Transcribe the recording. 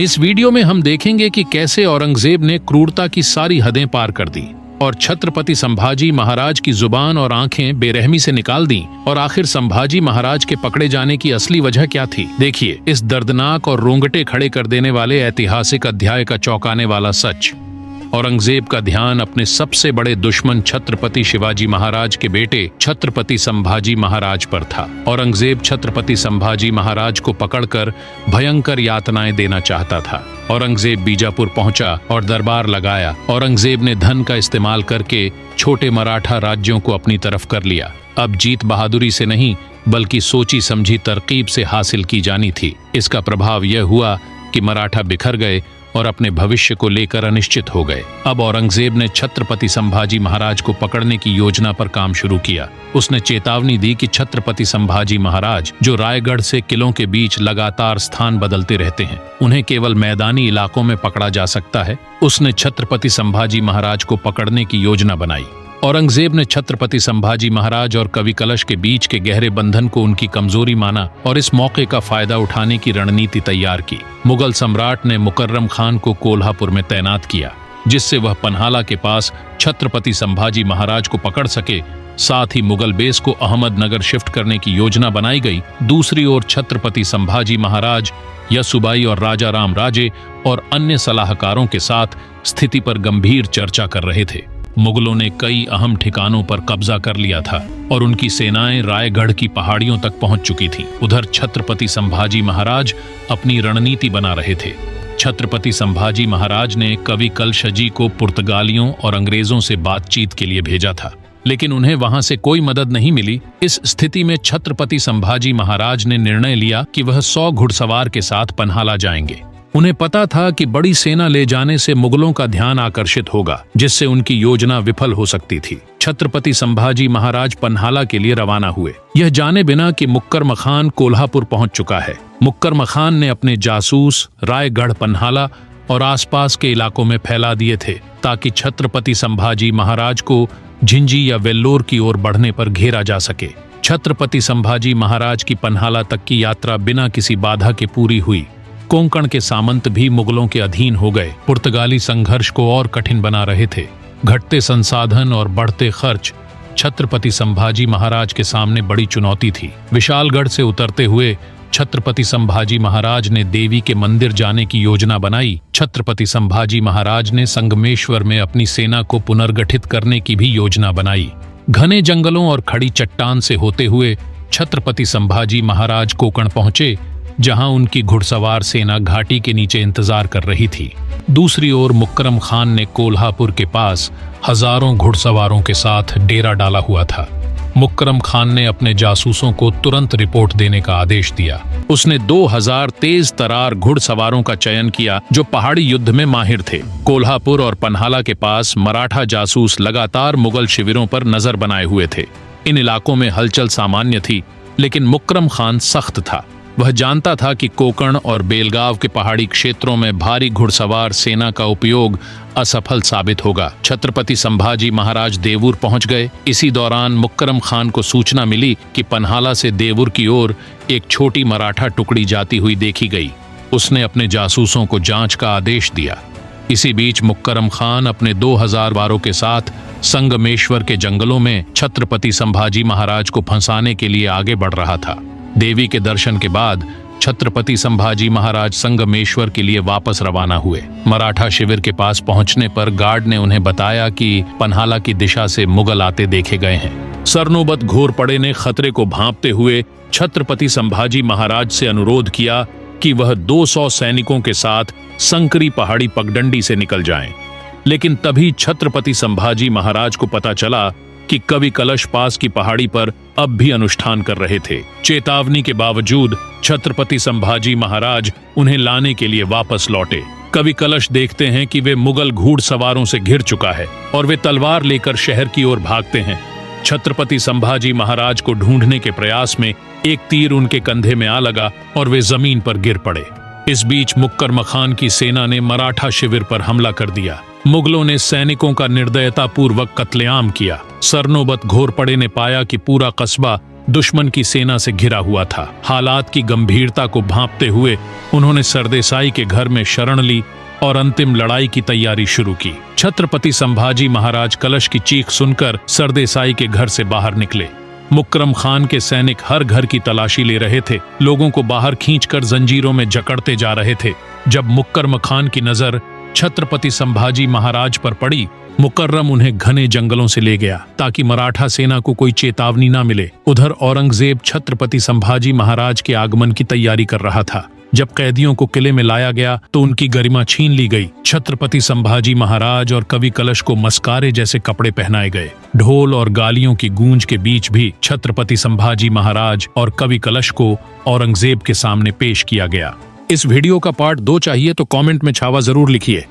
इस वीडियो में हम देखेंगे कि कैसे औरंगजेब ने क्रूरता की सारी हदें पार कर दी और छत्रपति संभाजी महाराज की जुबान और आंखें बेरहमी से निकाल दी। और आखिर संभाजी महाराज के पकड़े जाने की असली वजह क्या थी? देखिए इस दर्दनाक और रोंगटे खड़े कर देने वाले ऐतिहासिक अध्याय का चौंकाने वाला सच। औरंगजेब का ध्यान अपने सबसे बड़े दुश्मन छत्रपति शिवाजी महाराज के बेटे छत्रपति संभाजी महाराज पर था। औरंगजेब छत्रपति संभाजी महाराज को पकड़कर भयंकर यातनाएं देना चाहता था। औरंगजेब बीजापुर पहुंचा और दरबार लगाया। औरंगजेब ने धन का इस्तेमाल करके छोटे मराठा राज्यों को अपनी तरफ कर लिया। अब जीत बहादुरी से नहीं बल्कि सोची समझी तरकीब से हासिल की जानी थी। इसका प्रभाव यह हुआ कि मराठा बिखर गए और अपने भविष्य को लेकर अनिश्चित हो गए। अब औरंगजेब ने छत्रपति संभाजी महाराज को पकड़ने की योजना पर काम शुरू किया। उसने चेतावनी दी कि छत्रपति संभाजी महाराज जो रायगढ़ से किलों के बीच लगातार स्थान बदलते रहते हैं, उन्हें केवल मैदानी इलाकों में पकड़ा जा सकता है। उसने छत्रपति संभाजी महाराज को पकड़ने की योजना बनाई। औरंगजेब ने छत्रपति संभाजी महाराज और कवि कलश के बीच के गहरे बंधन को उनकी कमजोरी माना और इस मौके का फायदा उठाने की रणनीति तैयार की। मुगल सम्राट ने मुकर्रम खान को कोल्हापुर में तैनात किया, जिससे वह पन्हाला के पास छत्रपति संभाजी महाराज को पकड़ सके। साथ ही मुगल बेस को अहमदनगर शिफ्ट करने की योजना बनाई गई। दूसरी ओर छत्रपति संभाजी महाराज यसुबाई और राजा राम राजे और अन्य सलाहकारों के साथ स्थिति पर गंभीर चर्चा कर रहे थे। मुगलों ने कई अहम ठिकानों पर कब्जा कर लिया था और उनकी सेनाएं रायगढ़ की पहाड़ियों तक पहुंच चुकी थीं। उधर छत्रपति संभाजी महाराज अपनी रणनीति बना रहे थे। छत्रपति संभाजी महाराज ने कवि कलशजी को पुर्तगालियों और अंग्रेजों से बातचीत के लिए भेजा था, लेकिन उन्हें वहां से कोई मदद नहीं मिली। इस स्थिति में छत्रपति संभाजी महाराज ने निर्णय लिया कि वह 100 घुड़सवार के साथ पन्हाला जाएंगे। उन्हें पता था कि बड़ी सेना ले जाने से मुगलों का ध्यान आकर्षित होगा, जिससे उनकी योजना विफल हो सकती थी। छत्रपति संभाजी महाराज पन्हाला के लिए रवाना हुए, यह जाने बिना कि मुक्करम खान कोल्हापुर पहुंच चुका है। मुक्करम खान ने अपने जासूस रायगढ़, पन्हाला और आसपास के इलाकों में फैला दिए थे ताकि छत्रपति संभाजी महाराज को झिंझी या वेल्लोर की ओर बढ़ने पर घेरा जा सके। छत्रपति संभाजी महाराज की पन्हाला तक की यात्रा बिना किसी बाधा के पूरी हुई। कोंकण के सामंत भी मुगलों के अधीन हो गए। पुर्तगाली संघर्ष को और कठिन बना रहे थे। घटते संसाधन और बढ़ते खर्च छत्रपति संभाजी महाराज के सामने बड़ी चुनौती थी। विशालगढ़ से उतरते हुए छत्रपति संभाजी महाराज ने देवी के मंदिर जाने की योजना बनाई। छत्रपति संभाजी महाराज ने संगमेश्वर में अपनी सेना को पुनर्गठित करने की भी योजना बनाई। घने जंगलों और खड़ी चट्टान से होते हुए छत्रपति संभाजी महाराज कोंकण पहुंचे, जहां उनकी घुड़सवार सेना घाटी के नीचे इंतजार कर रही थी। दूसरी ओर मुकर्रम खान ने कोल्हापुर के पास हजारों घुड़सवारों के साथ डेरा डाला हुआ था। मुकर्रम खान ने अपने जासूसों को तुरंत रिपोर्ट देने का आदेश दिया। उसने 2000 तेज तरार घुड़सवारों का चयन किया जो पहाड़ी युद्ध में माहिर थे। कोल्हापुर और पन्हाला के पास मराठा जासूस लगातार मुगल शिविरों पर नजर बनाए हुए थे। इन इलाकों में हलचल सामान्य थी, लेकिन मुकर्रम खान सख्त था। वह जानता था कि कोंकण और बेलगाव के पहाड़ी क्षेत्रों में भारी घुड़सवार सेना का उपयोग असफल साबित होगा। छत्रपति संभाजी महाराज देवूर पहुंच गए। इसी दौरान मुकर्रम खान को सूचना मिली कि पन्हाला से देवूर की ओर एक छोटी मराठा टुकड़ी जाती हुई देखी गई। उसने अपने जासूसों को जांच का आदेश दिया। इसी बीच मुकर्रम खान अपने 2000 वारों के साथ संगमेश्वर के जंगलों में छत्रपति संभाजी महाराज को फंसाने के लिए आगे बढ़ रहा था। देवी के दर्शन के बाद छत्रपति संभाजी महाराज संगमेश्वर के लिए वापस रवाना हुए। मराठा शिविर के पास पहुंचने पर गार्ड ने उन्हें बताया कि पन्हाला की दिशा से मुगल आते देखे गए हैं। सरनोबत घोरपड़े ने खतरे को भांपते हुए छत्रपति संभाजी महाराज से अनुरोध किया कि वह 200 सैनिकों के साथ संकरी पहाड़ी पगडंडी से निकल जाएं। लेकिन तभी छत्रपति संभाजी महाराज को पता चला कि कवि कलश पास की पहाड़ी पर अब भी अनुष्ठान कर रहे थे। चेतावनी के बावजूद छत्रपति संभाजी महाराज उन्हें लाने के लिए वापस लौटे। कवि कलश देखते हैं कि वे मुगल घुड़सवारों से घिर चुका है और वे तलवार लेकर शहर की ओर भागते हैं। छत्रपति संभाजी महाराज को ढूंढने के प्रयास में एक तीर उनके कंधे में आ लगा और वे जमीन पर गिर पड़े। इस बीच मुकर्रम खान की सेना ने मराठा शिविर पर हमला कर दिया। मुगलों ने सैनिकों का निर्दयतापूर्वक कत्लेआम किया। सरनोबत घोरपड़े ने पाया कि पूरा कस्बा दुश्मन की सेना से घिरा हुआ था। हालात की गंभीरता को भांपते हुए उन्होंने सरदेसाई के घर में शरण ली और अंतिम लड़ाई की तैयारी शुरू की। छत्रपति संभाजी महाराज कलश की चीख सुनकर सरदेसाई के घर से बाहर निकले। मुकरम खान के सैनिक हर घर की तलाशी ले रहे थे, लोगों को बाहर खींचकर जंजीरों में जकड़ते जा रहे थे। जब मुकरम खान की नजर छत्रपति संभाजी महाराज पर पड़ी, मुकर्रम उन्हें घने जंगलों से ले गया ताकि मराठा सेना को कोई चेतावनी न मिले। उधर औरंगजेब छत्रपति संभाजी महाराज के आगमन की तैयारी कर रहा था। जब कैदियों को किले में लाया गया तो उनकी गरिमा छीन ली गई। छत्रपति संभाजी महाराज और कवि कलश को मस्कारे जैसे कपड़े पहनाए गए। ढोल और गालियों की गूंज के बीच भी छत्रपति संभाजी महाराज और कवि कलश को औरंगजेब के सामने पेश किया गया। इस वीडियो का पार्ट 2 चाहिए तो कमेंट में छावा जरूर लिखिए।